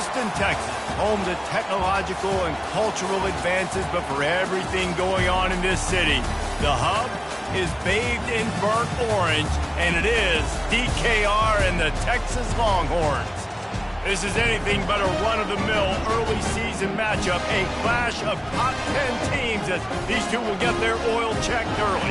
Austin, Texas, home to technological and cultural advances, but for everything going on in this city, the hub is bathed in burnt orange, and it is DKR and the Texas Longhorns. This is anything but a run-of-the-mill early season matchup, a clash of top 10 teams as these two will get their oil checked early.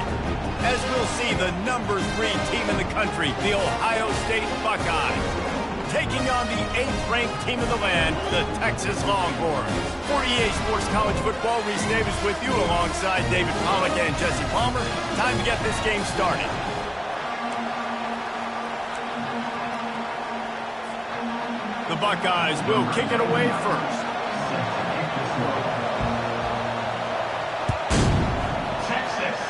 As we'll see, the #3 team in the country, the Ohio State Buckeyes, taking on the 8th-ranked team in the land, the Texas Longhorns. 48 Sports College Football, Reese Davis with you alongside David Pollack and Jesse Palmer. Time to get this game started. The Buckeyes will kick it away first. Texas.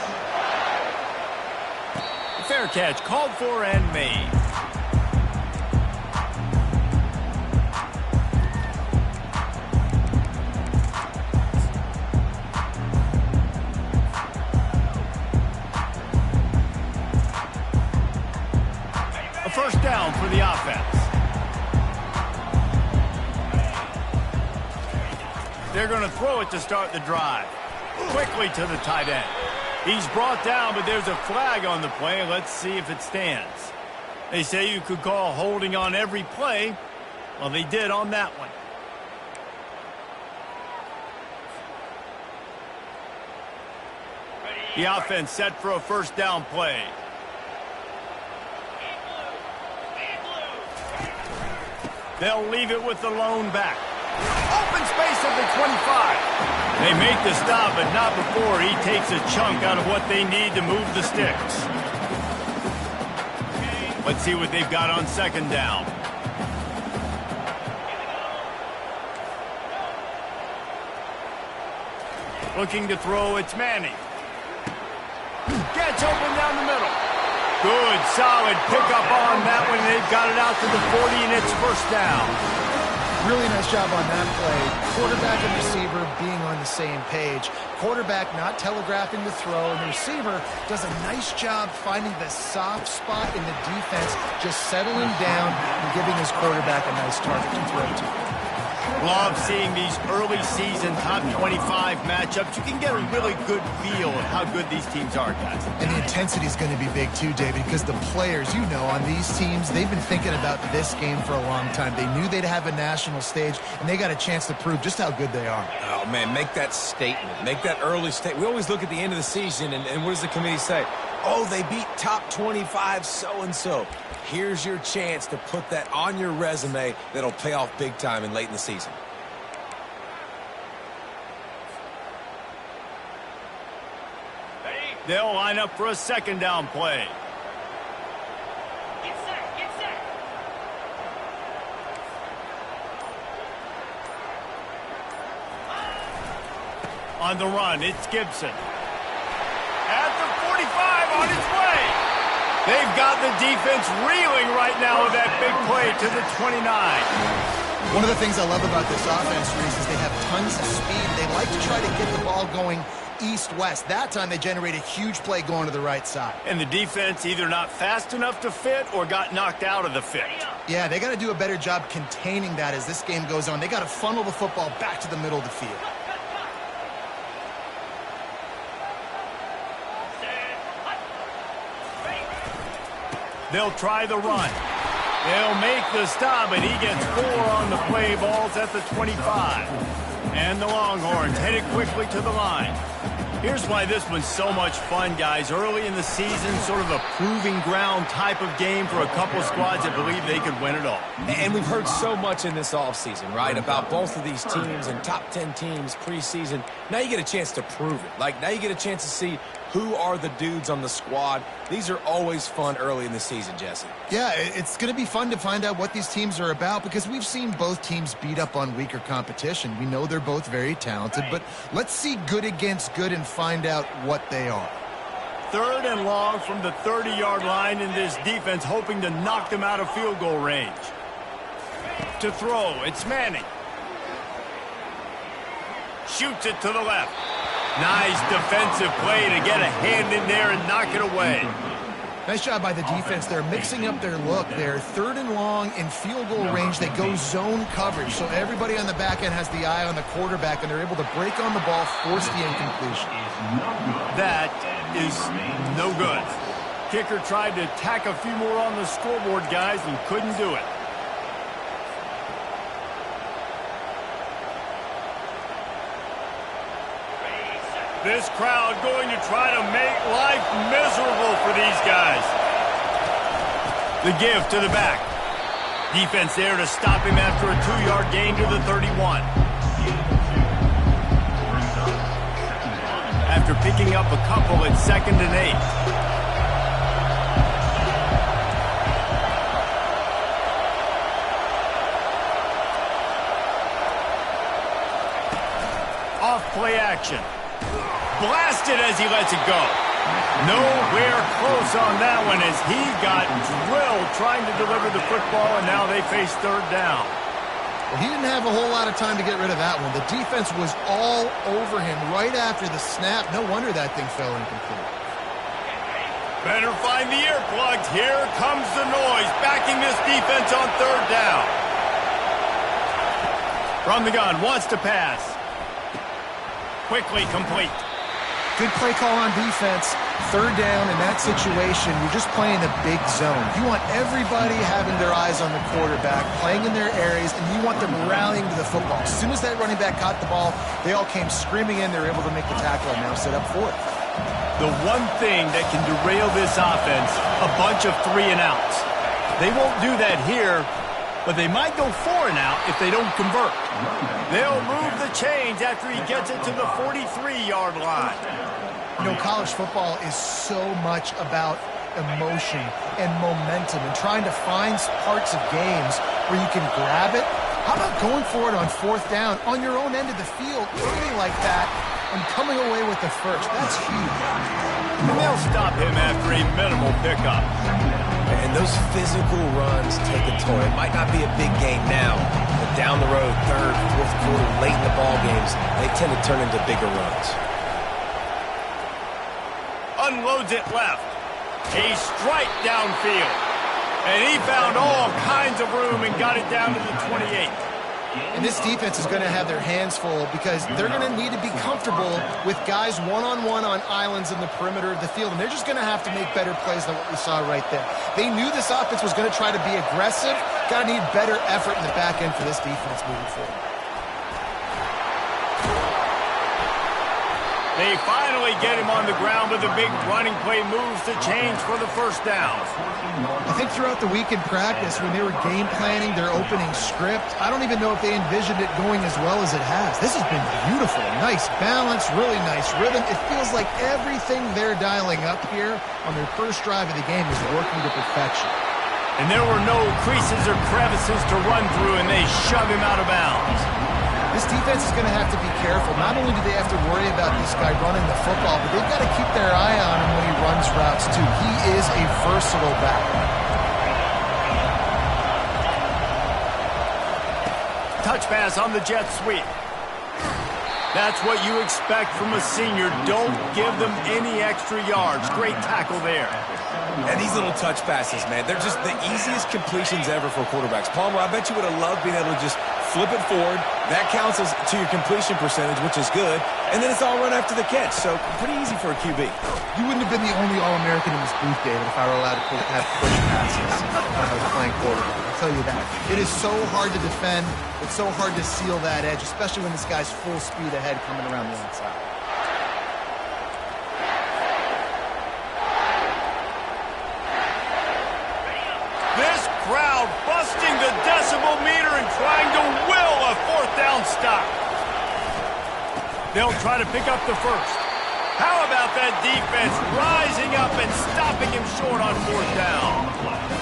Fair catch called for and made. A first down for the offense. They're going to throw it to start the drive. Quickly to the tight end. He's brought down, but there's a flag on the play. Let's see if it stands. They say you could call holding on every play. Well, they did on that one. The offense set for a first down play. They'll leave it with the lone back. Open space at the 25. They make the stop, but not before he takes a chunk out of what they need to move the sticks. Let's see what they've got on second down. Looking to throw, it's Manning. Gets open down the middle. Good, solid pickup on that one. They've got it out to the 40, and it's first down. Really nice job on that play. Quarterback and receiver being on the same page. Quarterback not telegraphing the throw, and the receiver does a nice job finding the soft spot in the defense, just settling down and giving his quarterback a nice target to throw to. Love seeing these early season top 25 matchups. You can get a really good feel of how good these teams are, guys. And the intensity is going to be big too, David, because the players, you know, on these teams, they've been thinking about this game for a long time. They knew they'd have a national stage, and they got a chance to prove just how good they are. Oh, man, make that statement. Make that early statement. We always look at the end of the season, and what does the committee say? Oh, they beat top 25 so-and-so. Here's your chance to put that on your resume that'll pay off big time and late in the season. They'll line up for a second down play. Get set, get set. On the run, it's Gibson. At the 45, on its way. They've got the defense reeling right now with that big play to the 29. One of the things I love about this offense, Reese, is they have tons of speed. They like to try to get the ball going east-west. That time they generate a huge play going to the right side. And the defense either not fast enough to fit or got knocked out of the fit. Yeah, they got to do a better job containing that as this game goes on. They got to funnel the football back to the middle of the field. They'll try the run. They'll make the stop, and he gets 4 on the play. Balls at the 25. And the Longhorns headed quickly to the line. Here's why this one's so much fun, guys. Early in the season, sort of a proving ground type of game for a couple squads that believe they could win it all. And we've heard so much in this offseason, right, about both of these teams and top 10 teams preseason. Now you get a chance to prove it. Like, now you get a chance to see who are the dudes on the squad. These are always fun early in the season, Jesse. Yeah, it's going to be fun to find out what these teams are about because we've seen both teams beat up on weaker competition. We know they're both very talented, but let's see good against good and find out what they are. 3rd and long from the 30-yard line in this defense, hoping to knock them out of field goal range. To throw, it's Manning. Shoots it to the left. Nice defensive play to get a hand in there and knock it away. Nice job by the defense. They're mixing up their look. They're 3rd and long in field goal range. They go zone coverage. So everybody on the back end has the eye on the quarterback, and they're able to break on the ball, force the incompletion. That is no good. Kicker tried to tack a few more on the scoreboard, guys, and couldn't do it. This crowd going to try to make life miserable for these guys. The give to the back. Defense there to stop him after a 2-yard gain to the 31. After picking up a couple at 2nd and 8. Off play action. Blasted as he lets it go. Nowhere close on that one as he got drilled trying to deliver the football, and now they face 3rd down. Well, he didn't have a whole lot of time to get rid of that one. The defense was all over him right after the snap. No wonder that thing fell incomplete. Better find the earplugs. Here comes the noise, backing this defense on 3rd down. From the gun, wants to pass. Quickly complete. Good play call on defense. 3rd down in that situation, you're just playing the big zone. You want everybody having their eyes on the quarterback, playing in their areas, and you want them rallying to the football. As soon as that running back caught the ball, they all came screaming in. They were able to make the tackle and now set up 4th. The one thing that can derail this offense, a bunch of 3 and outs. They won't do that here, but they might go 4 and out if they don't convert. They'll move the chains after he gets it to the 43-yard line. You know, college football is so much about emotion and momentum and trying to find parts of games where you can grab it. How about going for it on 4th down on your own end of the field, early like that, and coming away with the first? That's huge. And they'll stop him after a minimal pickup. And those physical runs take a toll. It might not be a big game now, but down the road, 3rd, 4th quarter, late in the ball games, they tend to turn into bigger runs. Unloads it left. A strike downfield. And he found all kinds of room and got it down to the 28. And this defense is going to have their hands full because they're going to need to be comfortable with guys one-on-one on islands in the perimeter of the field. And they're just going to have to make better plays than what we saw right there. They knew this offense was going to try to be aggressive. Got to need better effort in the back end for this defense moving forward. They finally get him on the ground with a big running play moves to change for the 1st down. I think throughout the week in practice, when they were game planning their opening script, I don't even know if they envisioned it going as well as it has. This has been beautiful. Nice balance, really nice rhythm. It feels like everything they're dialing up here on their first drive of the game is working to perfection. And there were no creases or crevices to run through, and they shove him out of bounds. This defense is going to have to be careful. Not only do they have to worry about this guy running the football, but they've got to keep their eye on him when he runs routes, too. He is a versatile back. Touch pass on the jet sweep. That's what you expect from a senior. Don't give them any extra yards. Great tackle there. And these little touch passes, man, they're just the easiest completions ever for quarterbacks. Palmer, I bet you would have loved being able to just flip it forward. That counts as to your completion percentage, which is good. And then it's all run after the catch. So pretty easy for a QB. You wouldn't have been the only All-American in this booth, David, if I were allowed to have push passes when I was playing quarterback. I'll tell you that. It is so hard to defend. It's so hard to seal that edge, especially when this guy's full speed ahead coming around the outside. This crowd busting the decibel meter and trying to will a 4th down stop. They'll try to pick up the first. How about that defense rising up and stopping him short on 4th down?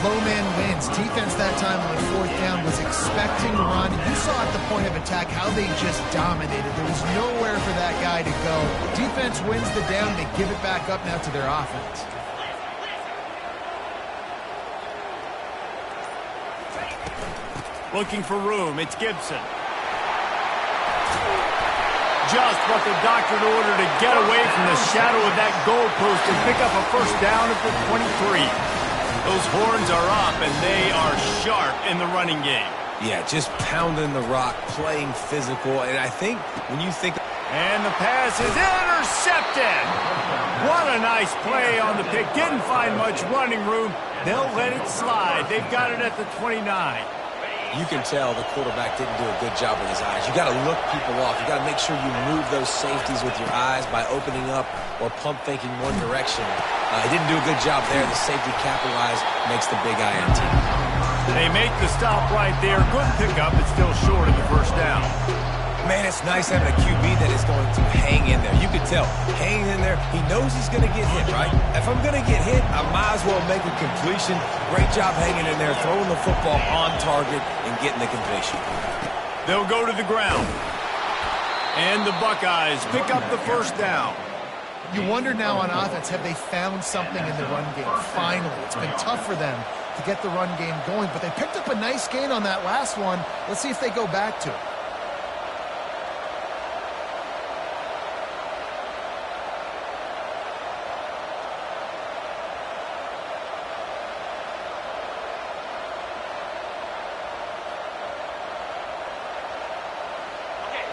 Low man wins. Defense that time on 4th down was expecting to run. You saw at the point of attack how they just dominated. There was nowhere for that guy to go. Defense wins the down. They give it back up now to their offense. Looking for room. It's Gibson. just what the doctor ordered to get away from the shadow of that goalpost and pick up a first down at the 23. Those horns are up, and they are sharp in the running game. Yeah, just pounding the rock, playing physical, and I think when you think... And the pass is intercepted. What a nice play on the pick. Didn't find much running room. They'll let it slide. They've got it at the 29. You can tell the quarterback didn't do a good job with his eyes. You got to look people off. You got to make sure you move those safeties with your eyes by opening up or pump faking one direction. He didn't do a good job there. The safety capitalized, makes the big INT. They make the stop right there. Good pickup. It's still short of the first down. Man, it's nice having a QB that is going to hang in there. You can tell, hanging in there, he knows he's going to get hit, right? If I'm going to get hit, I might as well make a completion. Great job hanging in there, throwing the football on target and getting the completion. They'll go to the ground. And the Buckeyes pick up the first down. You wonder now on offense, have they found something in the run game? Finally, it's been tough for them to get the run game going, but they picked up a nice gain on that last one. Let's see if they go back to it.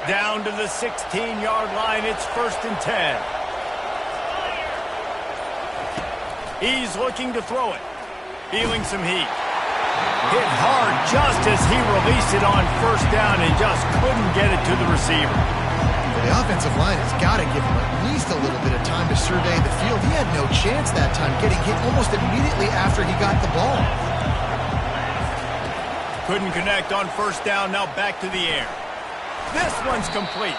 Down to the 16-yard line. It's 1st and 10. He's looking to throw it. Feeling some heat. Hit hard just as he released it on first down and just couldn't get it to the receiver. The offensive line has got to give him at least a little bit of time to survey the field. He had no chance that time, getting hit almost immediately after he got the ball. Couldn't connect on first down. Now back to the air. This one's complete.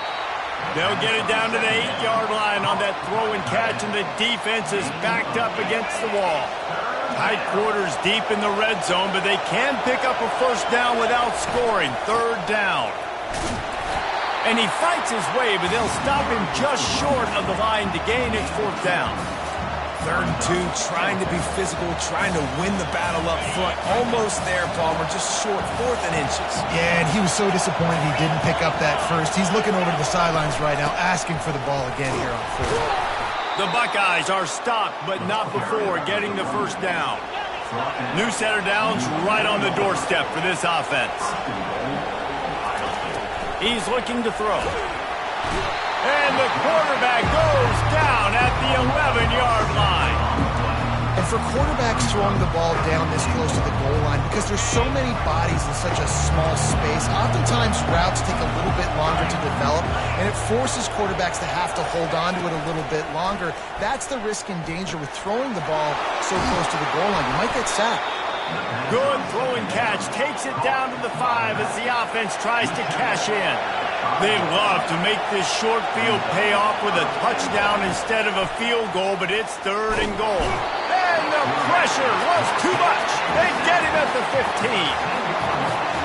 They'll get it down to the 8-yard line on that throw and catch, and the defense is backed up against the wall. Tight quarters deep in the red zone, but they can pick up a first down without scoring. 3rd down. And he fights his way, but they'll stop him just short of the line to gain. It's 4th down. 3rd and 2, trying to be physical, trying to win the battle up front. Almost there, Palmer, just short, 4th and inches. Yeah, and he was so disappointed he didn't pick up that first. He's looking over to the sidelines right now, asking for the ball again here on 4th. The Buckeyes are stopped, but not before getting the first down. New set of downs right on the doorstep for this offense. He's looking to throw. And the quarterback goes down at the 11-yard line. And for quarterbacks throwing the ball down this close to the goal line, because there's so many bodies in such a small space, oftentimes routes take a little bit longer to develop, and it forces quarterbacks to have to hold on to it a little bit longer. That's the risk and danger with throwing the ball so close to the goal line. You might get sacked. Good throw and catch. Takes it down to the 5 as the offense tries to cash in. They love to make this short field pay off with a touchdown instead of a field goal, but it's 3rd and goal. And the pressure was too much. They get him at the 15.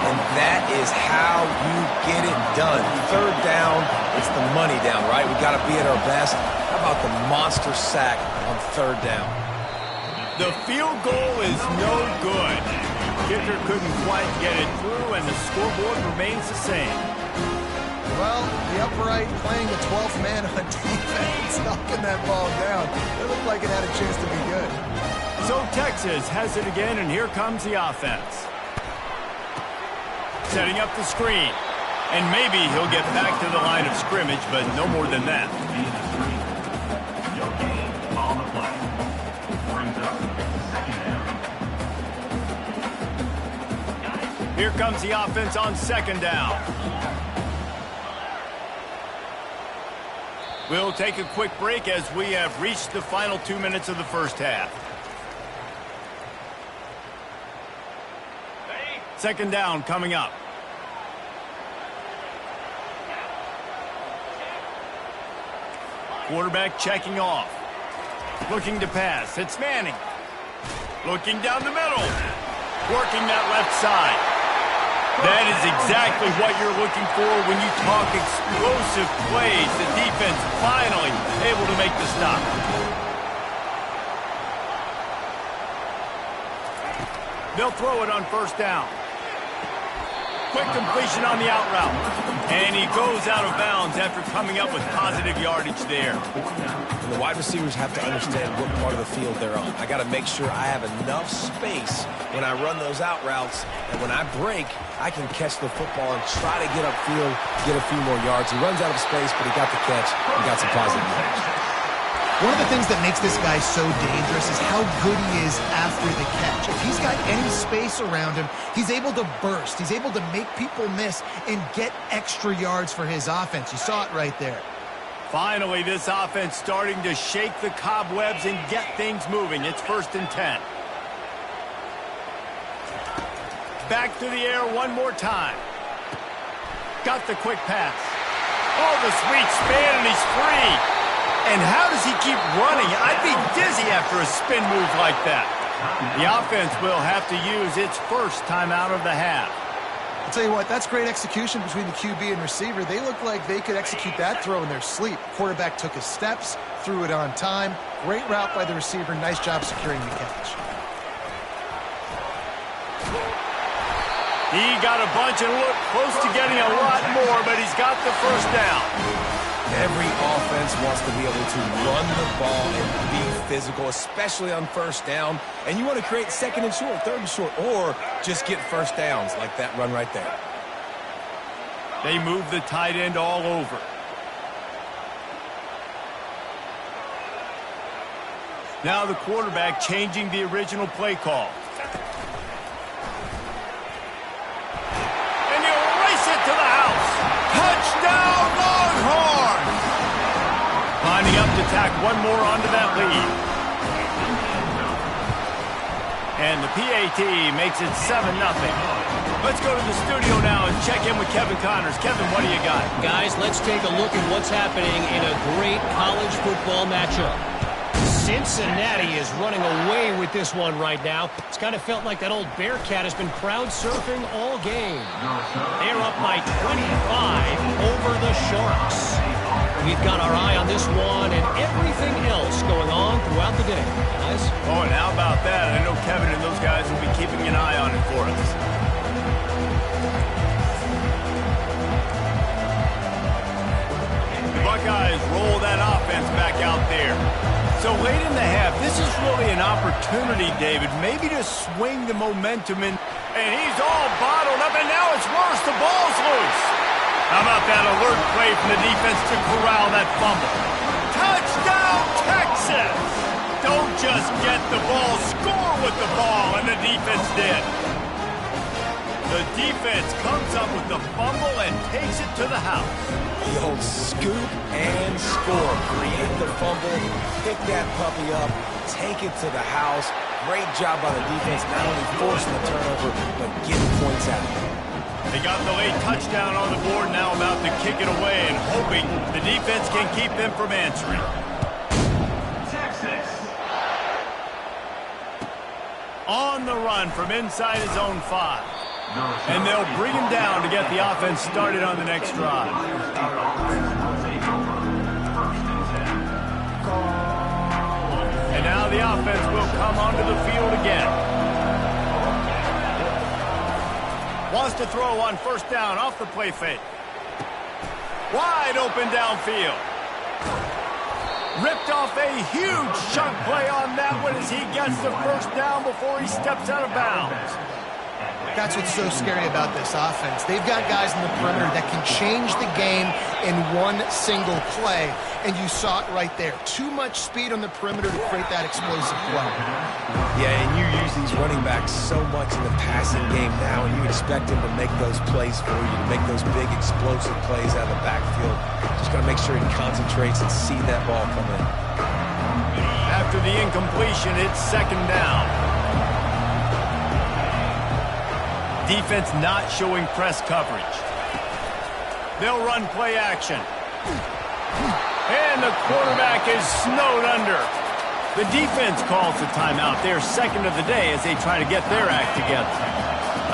And that is how you get it done. 3rd down, it's the money down, right? We got to be at our best. How about the monster sack on 3rd down? The field goal is no good. Kicker couldn't quite get it through, and the scoreboard remains the same. Well, the upright playing the 12th man on defense, knocking that ball down. It looked like it had a chance to be good. So Texas has it again, and here comes the offense. Setting up the screen. And maybe he'll get back to the line of scrimmage, but no more than that. Here comes the offense on 2nd down. We'll take a quick break as we have reached the final 2 minutes of the first half. 2nd down coming up. Quarterback checking off. Looking to pass. It's Manning. Looking down the middle. Working that left side. That is exactly what you're looking for when you talk explosive plays. The defense finally able to make the stop. They'll throw it on 1st down. quick completion on the out route. And he goes out of bounds after coming up with positive yardage there. And the wide receivers have to understand what part of the field they're on. I got to make sure I have enough space when I run those out routes, and when I break, I can catch the football and try to get upfield, get a few more yards. He runs out of space, but he got the catch. He got some positive yardage. One of the things that makes this guy so dangerous is how good he is after the catch. If he's got any space around him, he's able to burst. He's able to make people miss and get extra yards for his offense. You saw it right there. Finally, this offense starting to shake the cobwebs and get things moving. It's 1st and 10. Back to the air one more time. Got the quick pass. Oh, the sweet spin, and he's free. And how does he keep running? I'd be dizzy after a spin move like that. The offense will have to use its first timeout of the half. I'll tell you what, that's great execution between the QB and receiver. They look like they could execute that throw in their sleep. Quarterback took his steps, threw it on time. Great route by the receiver. Nice job securing the catch. He got a bunch and looked close to getting a lot more, but he's got the first down. Every offense wants to be able to run the ball and be physical, especially on 1st down. And you want to create 2nd and short, 3rd and short, or just get 1st downs like that run right there. They move the tight end all over. Now the quarterback changing the original play call. And he'll race it to the house. Touchdown, Longhorn! Lining up to tack one more onto that lead. And the PAT makes it 7-0. Let's go to the studio now and check in with Kevin Connors. Kevin, what do you got? Guys, let's take a look at what's happening in a great college football matchup. Cincinnati is running away with this one right now. It's kind of felt like that old Bearcat has been crowd surfing all game. They're up by 25 over the Sharks. We've got our eye on this one and everything else going on throughout the day, guys. Oh, and how about that? I know Kevin and those guys will be keeping an eye on it for us. The Buckeyes roll that offense back out there. So late in the half, this is really an opportunity, David, maybe to swing the momentum in. And he's all bottled up, and now it's worse. The ball's loose. How about that alert play from the defense to corral that fumble? Touchdown, Texas! Don't just get the ball, score with the ball, and the defense did. The defense comes up with the fumble and takes it to the house. The old scoop and score. Create the fumble, pick that puppy up, take it to the house. Great job by the defense, not only forcing the turnover, but getting points out. They got the late touchdown on the board, now about to kick it away and hoping the defense can keep them from answering. Texas. On the run from inside his own 5. And they'll bring him down to get the offense started on the next drive. And now the offense will come onto the field again. Wants to throw on 1st down off the play fake. Wide open downfield. Ripped off a huge chunk play on that one as he gets the 1st down before he steps out of bounds. That's what's so scary about this offense. They've got guys in the perimeter that can change the game in one single play, and you saw it right there. Too much speed on the perimeter to create that explosive play. Yeah, and you use these running backs so much in the passing game now, and you expect them to make those plays for you, to make those big explosive plays out of the backfield. Just got to make sure he concentrates and see that ball come in. After the incompletion, it's 2nd down. Defense not showing press coverage. They'll run play action. And the quarterback is snowed under. The defense calls the timeout. They're 2nd of the day as they try to get their act together.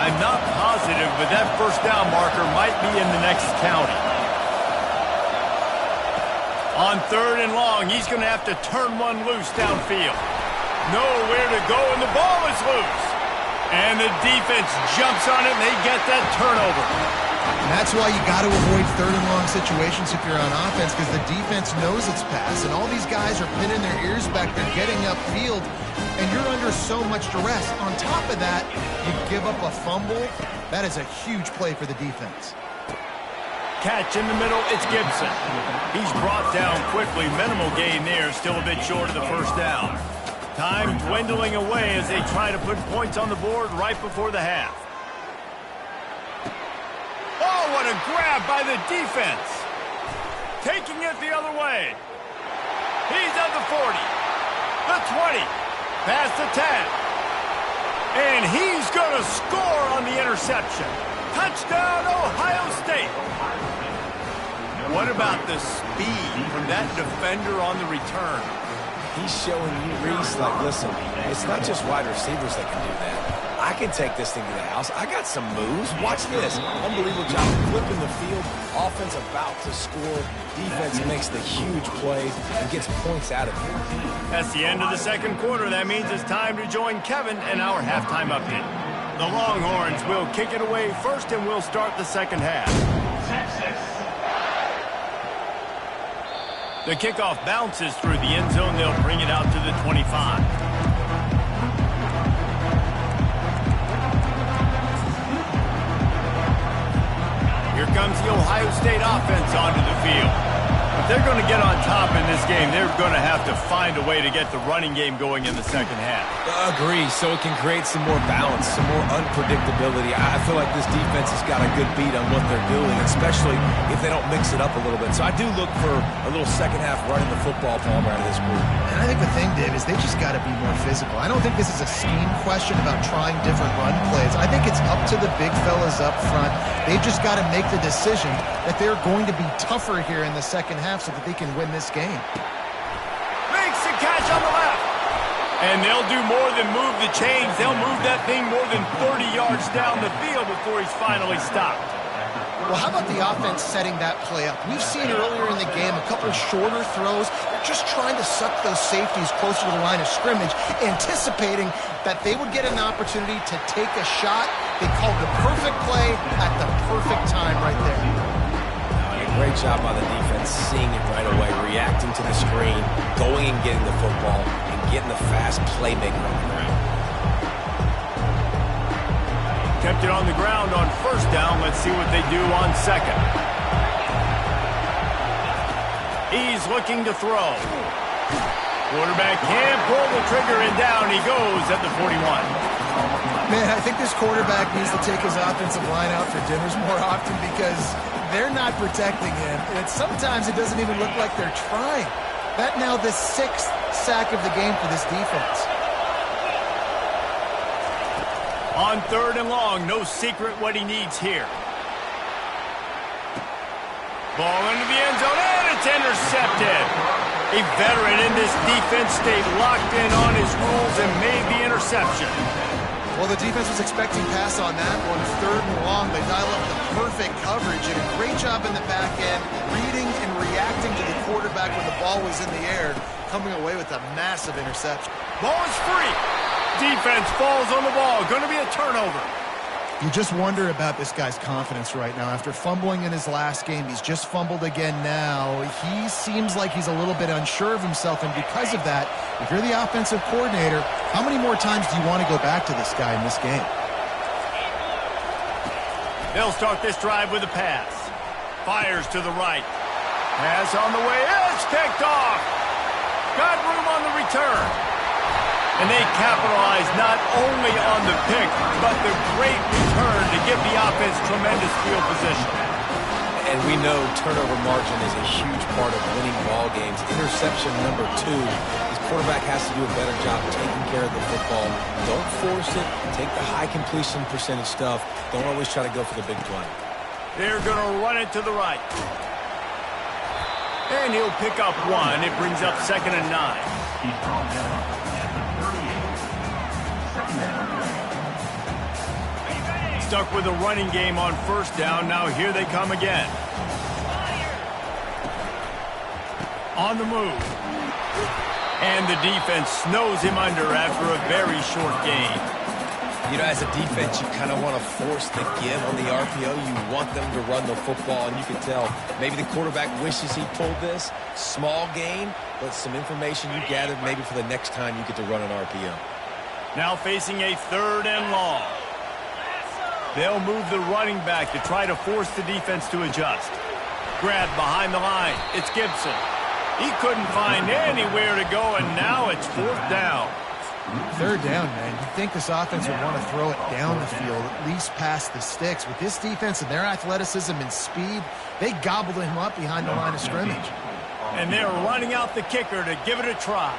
I'm not positive, but that 1st down marker might be in the next county. On 3rd and long, he's going to have to turn one loose downfield. Nowhere to go, and the ball is loose. And the defense jumps on it, and they get that turnover. And that's why you got to avoid third and long situations if you're on offense, because the defense knows it's pass, and all these guys are pinning their ears back. They're getting upfield, and you're under so much duress. On top of that, you give up a fumble. That is a huge play for the defense. Catch in the middle, it's Gibson. He's brought down quickly. Minimal gain there, still a bit short of the first down. Time dwindling away as they try to put points on the board right before the half. Oh, what a grab by the defense. Taking it the other way. He's at the 40, the 20, past the 10. And he's going to score on the interception. Touchdown, Ohio State. What about the speed from that defender on the return? He's showing you, Reese, like, listen, it's not just wide receivers that can do that. I can take this thing to the house. I got some moves. Watch this. Unbelievable job flipping the field. Offense about to score. Defense makes the huge plays and gets points out of it. That's the end of the second quarter. That means it's time to join Kevin in our halftime update. The Longhorns will kick it away first, and we'll start the second half. Texas. The kickoff bounces through the end zone. They'll bring it out to the 25. Here comes the Ohio State offense onto the field. If they're going to get on top in this game, they're going to have to find a way to get the running game going in the second half. Agree, so it can create some more balance, some more unpredictability. I feel like this defense has got a good beat on what they're doing, especially if they don't mix it up a little bit. So I do look for a little second half running the football ball out of this group. And I think the thing, Dave, is they just got to be more physical. I don't think this is a scheme question about trying different run plays. I think it's up to the big fellas up front. They've just got to make the decision that they're going to be tougher here in the second half so that they can win this game. Makes the catch on the left. And they'll do more than move the chains. They'll move that thing more than 30 yards down the field before he's finally stopped. Well, how about the offense setting that play up? We've seen earlier in the game a couple of shorter throws. They're just trying to suck those safeties closer to the line of scrimmage, anticipating that they would get an opportunity to take a shot. They called the perfect play at the perfect time right there. Great job by the defense, seeing it right away, reacting to the screen, going and getting the football, and getting the fast playmaker on the ground. Kept it on the ground on first down. Let's see what they do on second. He's looking to throw. Quarterback can't pull the trigger, and down he goes at the 41. Man, I think this quarterback needs to take his offensive line out for dinners more often because they're not protecting him. And sometimes it doesn't even look like they're trying. That now the 6th sack of the game for this defense. On third and long, no secret what he needs here. Ball into the end zone, and it's intercepted. A veteran in this defense stayed locked in on his rules and made the interception. Well, the defense was expecting pass on that one. Third and long, they dial up the perfect coverage and a great job in the back end, reading and reacting to the quarterback when the ball was in the air, coming away with a massive interception. Ball is free. Defense falls on the ball. Going to be a turnover. You just wonder about this guy's confidence right now. After fumbling in his last game, he's just fumbled again now. He seems like he's a little bit unsure of himself, and because of that, if you're the offensive coordinator, how many more times do you want to go back to this guy in this game? They'll start this drive with a pass. Fires to the right. Pass on the way. It's picked off. Got room on the return. And they capitalize not only on the pick, but the great return to give the offense tremendous field position. And we know turnover margin is a huge part of winning ball games. Interception number 2. This quarterback has to do a better job taking care of the football. Don't force it. Take the high completion percentage stuff. Don't always try to go for the big play. They're going to run it to the right. And he'll pick up 1. It brings up 2nd and 9. Stuck with a running game on first down. Now here they come again. On the move. And the defense snows him under after a very short gain. You know, as a defense, you kind of want to force the give on the RPO. You want them to run the football, and you can tell maybe the quarterback wishes he pulled this. Small gain, but some information you gathered maybe for the next time you get to run an RPO. Now facing a 3rd and long. They'll move the running back to try to force the defense to adjust. Grab behind the line. It's Gibson. He couldn't find anywhere to go, and now it's 4th down. 3rd down, man. You'd think this offense would want to throw it down the field, at least past the sticks. With this defense and their athleticism and speed, they gobbled him up behind the line of scrimmage. And they're running out the kicker to give it a try.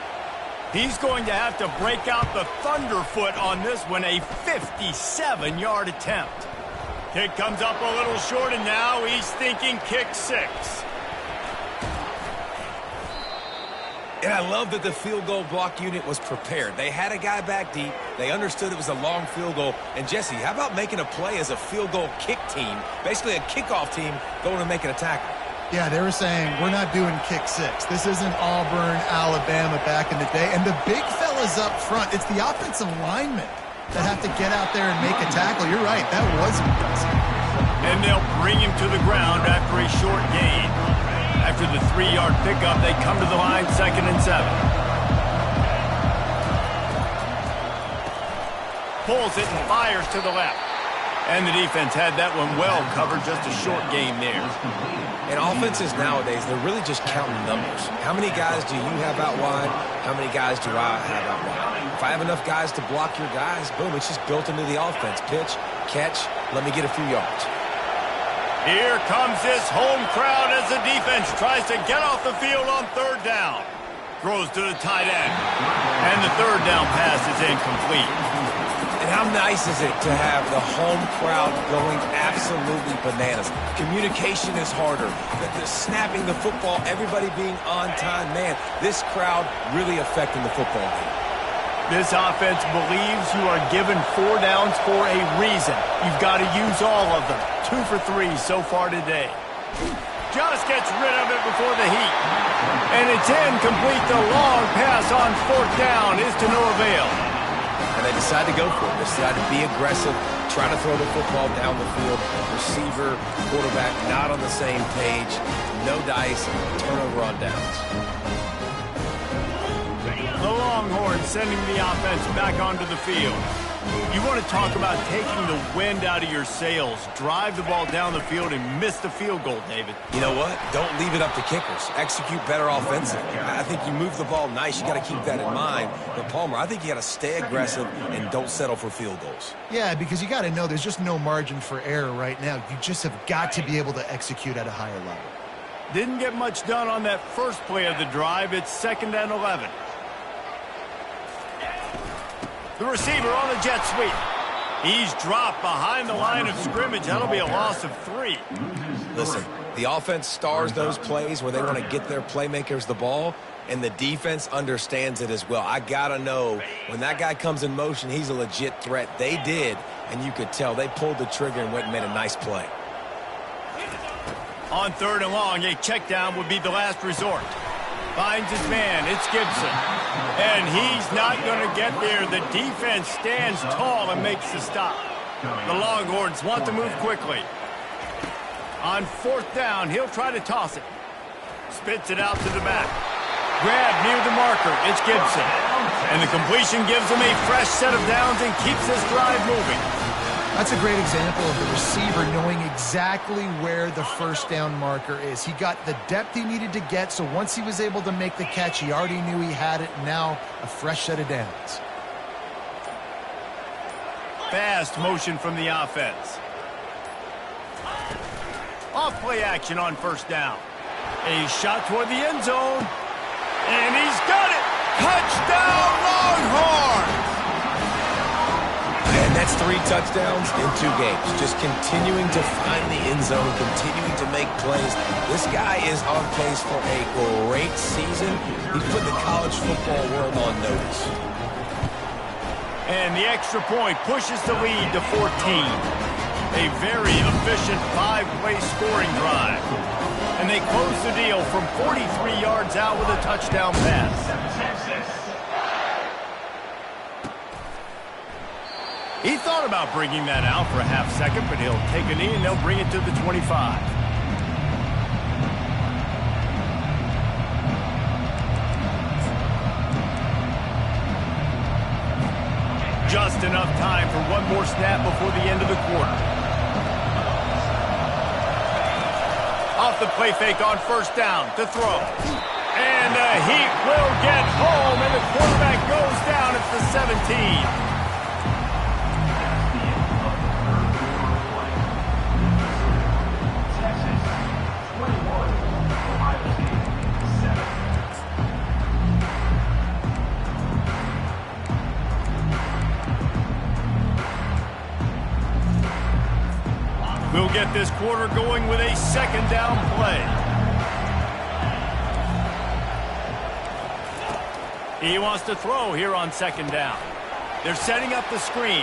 He's going to have to break out the thunderfoot on this one, a 57-yard attempt. Kick comes up a little short, and now he's thinking kick 6. And I love that the field goal block unit was prepared. They had a guy back deep. They understood it was a long field goal. And, Jesse, how about making a play as a field goal kick team, basically a kickoff team, going and making a tackle? Yeah, they were saying, we're not doing kick 6. This isn't Auburn, Alabama back in the day. And the big fellas up front, it's the offensive linemen that have to get out there and make a tackle. You're right, that was impressive. And they'll bring him to the ground after a short gain. After the 3-yard pickup, they come to the line, 2nd and 7. Pulls it and fires to the left. And the defense had that one well covered, just a short gain there. And offenses nowadays, they're really just counting numbers. How many guys do you have out wide? How many guys do I have out wide? If I have enough guys to block your guys, boom, it's just built into the offense. Pitch, catch, let me get a few yards. Here comes this home crowd as the defense tries to get off the field on 3rd down. Throws to the tight end. And the 3rd down pass is incomplete. And how nice is it to have the home crowd going absolutely bananas? Communication is harder. The snapping the football, everybody being on time. Man, this crowd really affecting the football game. This offense believes you are given 4 downs for a reason. You've got to use all of them. 2 for 3 so far today. Just gets rid of it before the heat. And it's incomplete. The long pass on 4th down is to no avail. And they decide to go for it. They decide to be aggressive, try to throw the football down the field. Receiver, quarterback not on the same page. No dice, turnover on downs. The Longhorns sending the offense back onto the field. You want to talk about taking the wind out of your sails. Drive the ball down the field and miss the field goal, David. You know what? Don't leave it up to kickers. Execute better offensively. I think you move the ball nice. You got to keep that in mind. But, Palmer, I think you got to stay aggressive and don't settle for field goals. Yeah, because you got to know there's just no margin for error right now. You just have got to be able to execute at a higher level. Didn't get much done on that first play of the drive. It's 2nd and 11. The receiver on the jet sweep. He's dropped behind the line of scrimmage. That'll be a loss of 3. Listen, the offense stars those plays where they want to get their playmakers the ball, and the defense understands it as well. I got to know when that guy comes in motion, he's a legit threat. They did, and you could tell. They pulled the trigger and went and made a nice play. On 3rd and long, a check down would be the last resort. Finds his man. It's Gibson. And he's not going to get there. The defense stands tall and makes the stop. The Longhorns want to move quickly. On 4th down, he'll try to toss it. Spits it out to the back. Grab near the marker. It's Gibson. And the completion gives him a fresh set of downs and keeps this drive moving. That's a great example of the receiver knowing exactly where the 1st down marker is. He got the depth he needed to get, so once he was able to make the catch, he already knew he had it. Now a fresh set of downs. Fast motion from the offense. Off play action on 1st down. A shot toward the end zone. And he's got it! Touchdown, Longhorns! And that's 3 touchdowns in 2 games. Just continuing to find the end zone, continuing to make plays. This guy is on pace for a great season. He's put the college football world on notice. And the extra point pushes the lead to 14. A very efficient 5-play scoring drive. And they close the deal from 43 yards out with a touchdown pass. He thought about bringing that out for a half second, but he'll take a knee and they'll bring it to the 25. Just enough time for one more snap before the end of the quarter. Off the play fake on first down to throw. And the Heat will get home, and the quarterback goes down at the 17. We'll get this quarter going with a second down play. He wants to throw here on second down. They're setting up the screen.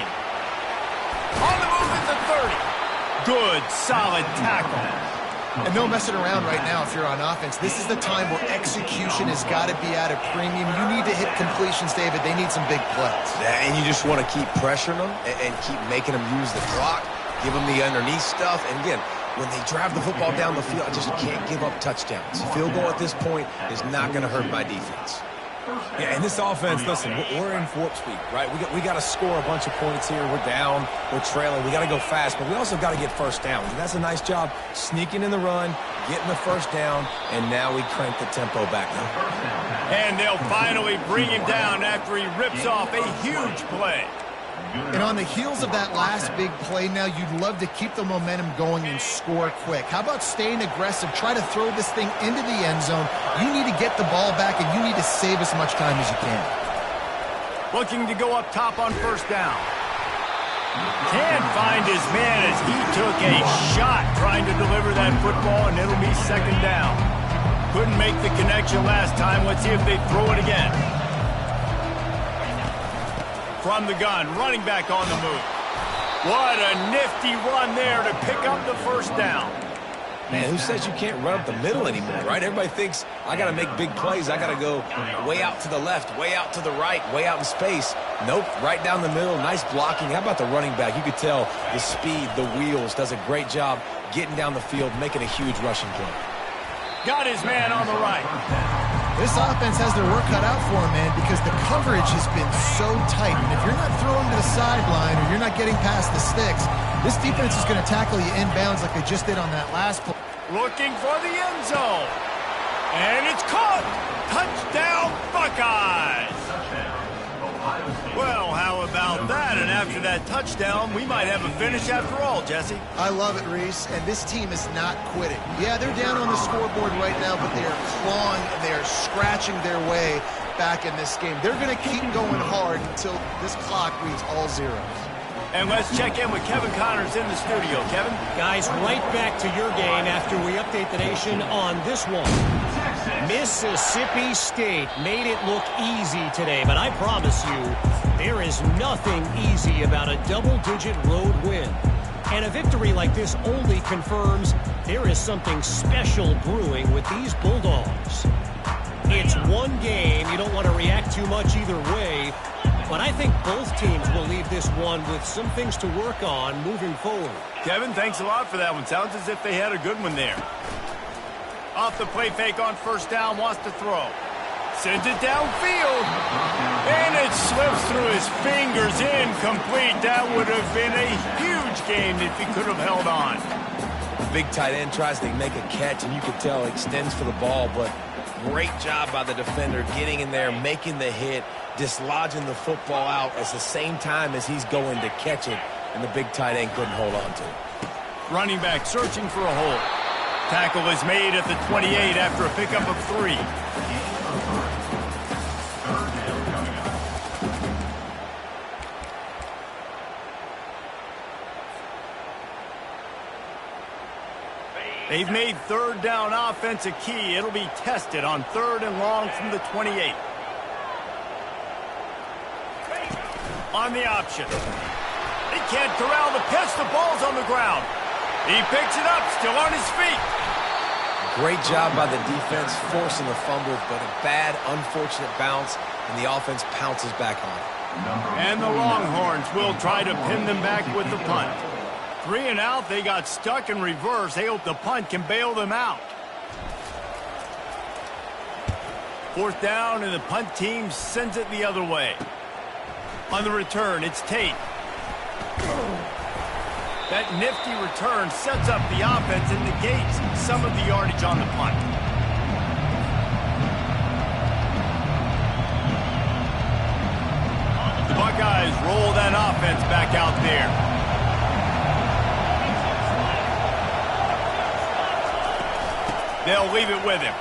On the move at the 30. Good, solid tackle. And no messing around right now if you're on offense. This is the time where execution has got to be at a premium. You need to hit completions, David. They need some big plays. Yeah, and you just want to keep pressuring them and keep making them use the clock. Give them the underneath stuff. And again, when they drive the football down the field, I just can't give up touchdowns. Field goal at this point is not going to hurt my defense. Yeah, and this offense, listen, we're in warp speed, right? We got to score a bunch of points here. We're down. We're trailing. We got to go fast, but we also got to get first downs. And that's a nice job sneaking in the run, getting the first down, and now we crank the tempo back up. And they'll finally bring him down after he rips off a huge play. And on the heels of that last big play now, you'd love to keep the momentum going and score quick. How about staying aggressive? Try to throw this thing into the end zone. You need to get the ball back, and you need to save as much time as you can. Looking to go up top on first down. Can't find his man as he took a shot trying to deliver that football, and it'll be second down. Couldn't make the connection last time. Let's see if they throw it again. From the gun, running back on the move. What a nifty run there to pick up the first down. Man, who says you can't run up the middle anymore, right? Everybody thinks I got to make big plays. I got to go way out to the left, way out to the right, way out in space. Nope, right down the middle. Nice blocking. How about the running back? You could tell the speed, the wheels, does a great job getting down the field, making a huge rushing play. Got his man on the right. This offense has their work cut out for them, man, because the coverage has been so tight. And if you're not throwing to the sideline or you're not getting past the sticks, this defense is going to tackle you inbounds like they just did on that last play. Looking for the end zone. And it's caught. Touchdown, Buckeyes. Well, how about that? And after that touchdown, we might have a finish after all, Jesse. I love it, Reese, and this team is not quitting. Yeah, they're down on the scoreboard right now, but they are clawing, they are scratching their way back in this game. They're going to keep going hard until this clock reads all zeros. And let's check in with Kevin Connors in the studio. Kevin? Guys, right back to your game after we update the nation on this one. Mississippi State made it look easy today, but I promise you, there is nothing easy about a double-digit road win. And a victory like this only confirms there is something special brewing with these Bulldogs. It's one game. You don't want to react too much either way, but I think both teams will leave this one with some things to work on moving forward. Kevin, thanks a lot for that one. Sounds as if they had a good one there. Off the play fake on first down, wants to throw. Sends it downfield. And it slips through his fingers, incomplete. That would have been a huge game if he could have held on. Big tight end tries to make a catch, and you can tell extends for the ball, but great job by the defender getting in there, making the hit, dislodging the football out at the same time as he's going to catch it, and the big tight end couldn't hold on to it. Running back searching for a hole. Tackle is made at the 28 after a pickup of 3. They've made third down offense a key. It'll be tested on 3rd and long from the 28. On the option. They can't corral the pitch. The ball's on the ground. He picks it up, still on his feet. Great job by the defense, forcing the fumble, but a bad, unfortunate bounce, and the offense pounces back on it. And the Longhorns will try to pin them back with the punt. 3 and out, they got stuck in reverse. They hope the punt can bail them out. 4th down, and the punt team sends it the other way. On the return, it's Tate. That nifty return sets up the offense and negates some of the yardage on the punt. The Buckeyes roll that offense back out there. They'll leave it with him.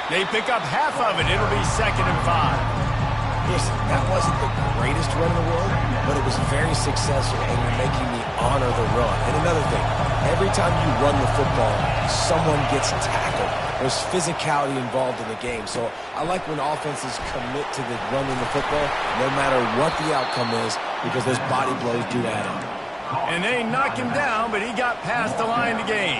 They pick up half of it. It'll be 2nd and 5. Listen, that wasn't the greatest run in the world, but it was very successful, and you're making me honor the run. And another thing, every time you run the football, someone gets tackled. There's physicality involved in the game. So I like when offenses commit to the running the football, no matter what the outcome is, because those body blows do add up. And they knock him down, but he got past the line to gain.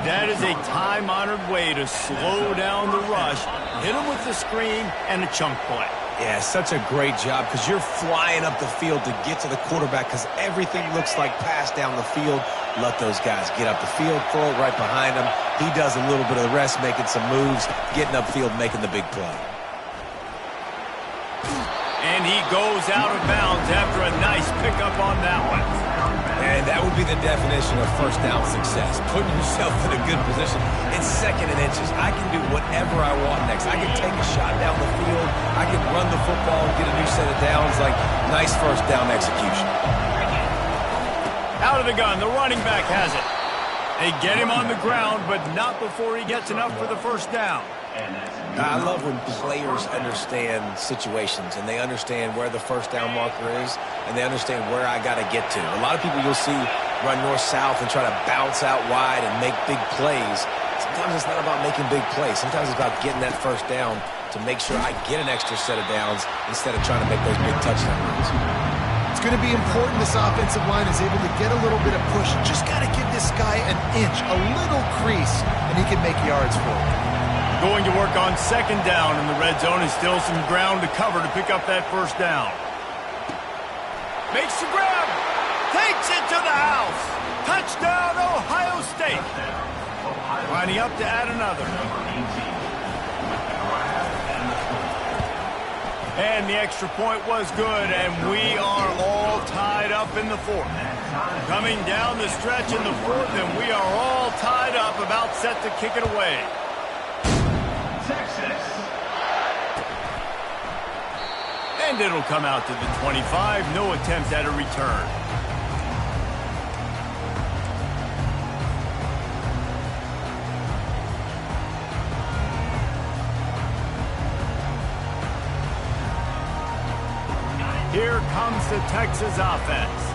That is a time-honored way to slow down the rush, hit him with the screen, and a chunk play. Yeah, such a great job because you're flying up the field to get to the quarterback because everything looks like pass down the field. Let those guys get up the field, throw it right behind him. He does a little bit of the rest, making some moves, getting upfield, making the big play. And he goes out of bounds after a nice pickup on that one. And that would be the definition of first down success. Putting yourself in a good position. It's 2nd and inches. I can do whatever I want next. I can take a shot down the field. I can run the football and get a new set of downs. Like, nice first down execution. Out of the gun, the running back has it. They get him on the ground, but not before he gets enough for the first down. I love when players understand situations and they understand where the first down marker is and they understand where I got to get to. A lot of people you'll see run north-south and try to bounce out wide and make big plays. Sometimes it's not about making big plays. Sometimes it's about getting that first down to make sure I get an extra set of downs instead of trying to make those big touchdown runs. It's going to be important this offensive line is able to get a little bit of push. Just got to give this guy an inch, a little crease, and he can make yards for it. Going to work on 2nd down, and the red zone is still some ground to cover to pick up that first down. Makes the grab. Takes it to the house. Touchdown, Ohio State. Lining up to add another. And the extra point was good, and we are all tied up in the 4th. Coming down the stretch in the 4th, and we are all tied up, about set to kick it away. Texas. And it'll come out to the 25. No attempt at a return. Here comes the Texas offense.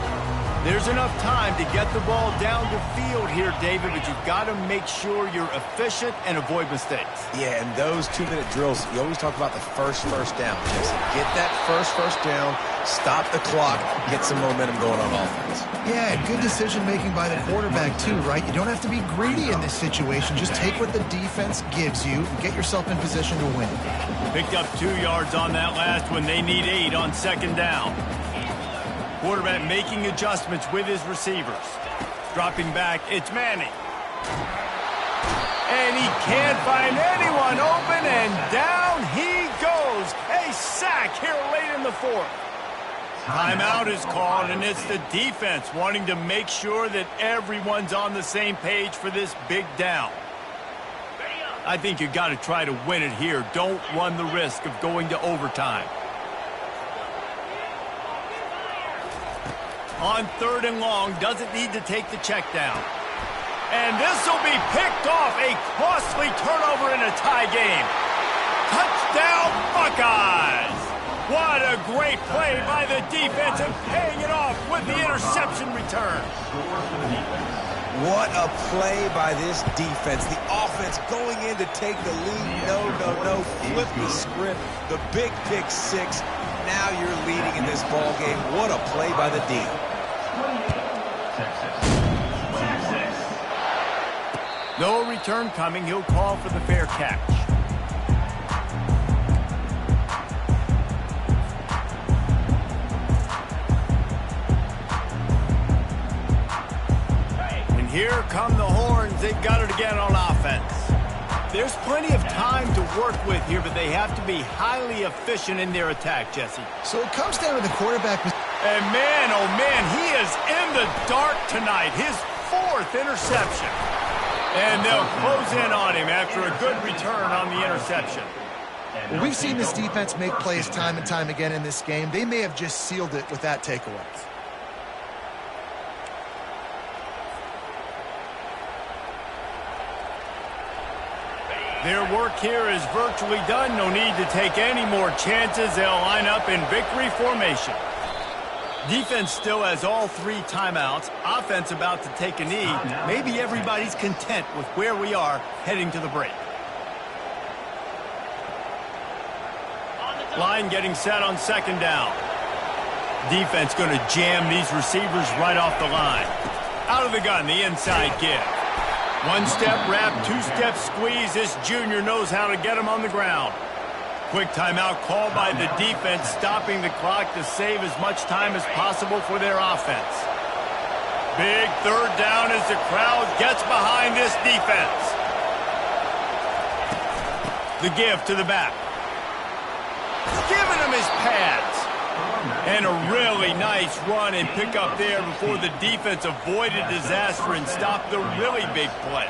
There's enough time to get the ball down the field here, David, but you've got to make sure you're efficient and avoid mistakes. Yeah, and those 2-minute drills, you always talk about the first down, Jesse. Get that first down, stop the clock, get some momentum going on offense. Yeah, good decision-making by the quarterback, too, right? You don't have to be greedy in this situation. Just take what the defense gives you and get yourself in position to win. Picked up 2 yards on that last one. They need 8 on 2nd down. Quarterback making adjustments with his receivers. Dropping back, it's Manning. And he can't find anyone open, and down he goes. A sack here late in the 4th. Timeout is called, and it's the defense wanting to make sure that everyone's on the same page for this big down. I think you've got to try to win it here. Don't run the risk of going to overtime. On 3rd and long, doesn't need to take the check down. And this will be picked off. A costly turnover in a tie game. Touchdown, Buckeyes! What a great play by the defense and paying it off with the interception return. What a play by this defense. The offense going in to take the lead. No. Flip the script. The big pick 6. Now you're leading in this ball game. What a play by the D. No return coming. He'll call for the fair catch. Here come the horns. They've got it again on offense. There's plenty of time to work with here, but they have to be highly efficient in their attack, Jesse. So it comes down to the quarterback. And man, oh man, he is in the dark tonight. His 4th interception. And they'll close in on him after a good return on the interception. Well, we've seen this defense make plays time and time again in this game. They may have just sealed it with that takeaway. Their work here is virtually done. No need to take any more chances. They'll line up in victory formation. Defense still has all 3 timeouts. Offense about to take a knee. Maybe everybody's content with where we are heading to the break. Line getting set on 2nd down. Defense going to jam these receivers right off the line. Out of the gun, the inside give. 1-step wrap, 2-step squeeze. This junior knows how to get him on the ground. Quick timeout called by the defense, stopping the clock to save as much time as possible for their offense. Big 3rd down as the crowd gets behind this defense. The give to the back. Giving him his pads. And a really nice run and pick up there before the defense avoided disaster and stopped the really big play.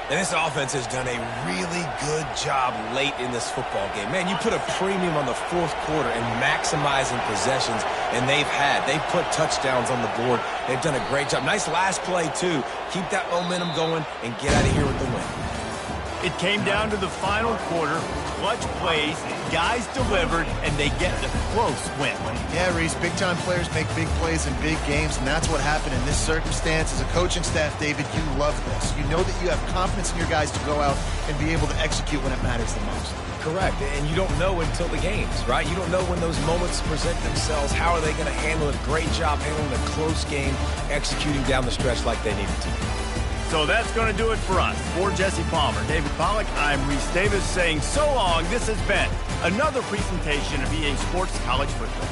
And this offense has done a really good job late in this football game. Man, you put a premium on the 4th quarter and maximizing possessions, and they've put touchdowns on the board. They've done a great job. Nice last play, too. Keep that momentum going and get out of here with the win. It came down to the final quarter. Clutch plays, guys delivered, and they get the close win. Yeah, Reese, big-time players make big plays in big games, and that's what happened in this circumstance. As a coaching staff, David, you love this. You know that you have confidence in your guys to go out and be able to execute when it matters the most. Correct, and you don't know until the games, right? You don't know when those moments present themselves. How are they going to handle it? Great job handling a close game, executing down the stretch like they needed to. So that's going to do it for us. For Jesse Palmer, David Pollack, I'm Reese Davis saying so long. This has been another presentation of EA Sports College Football.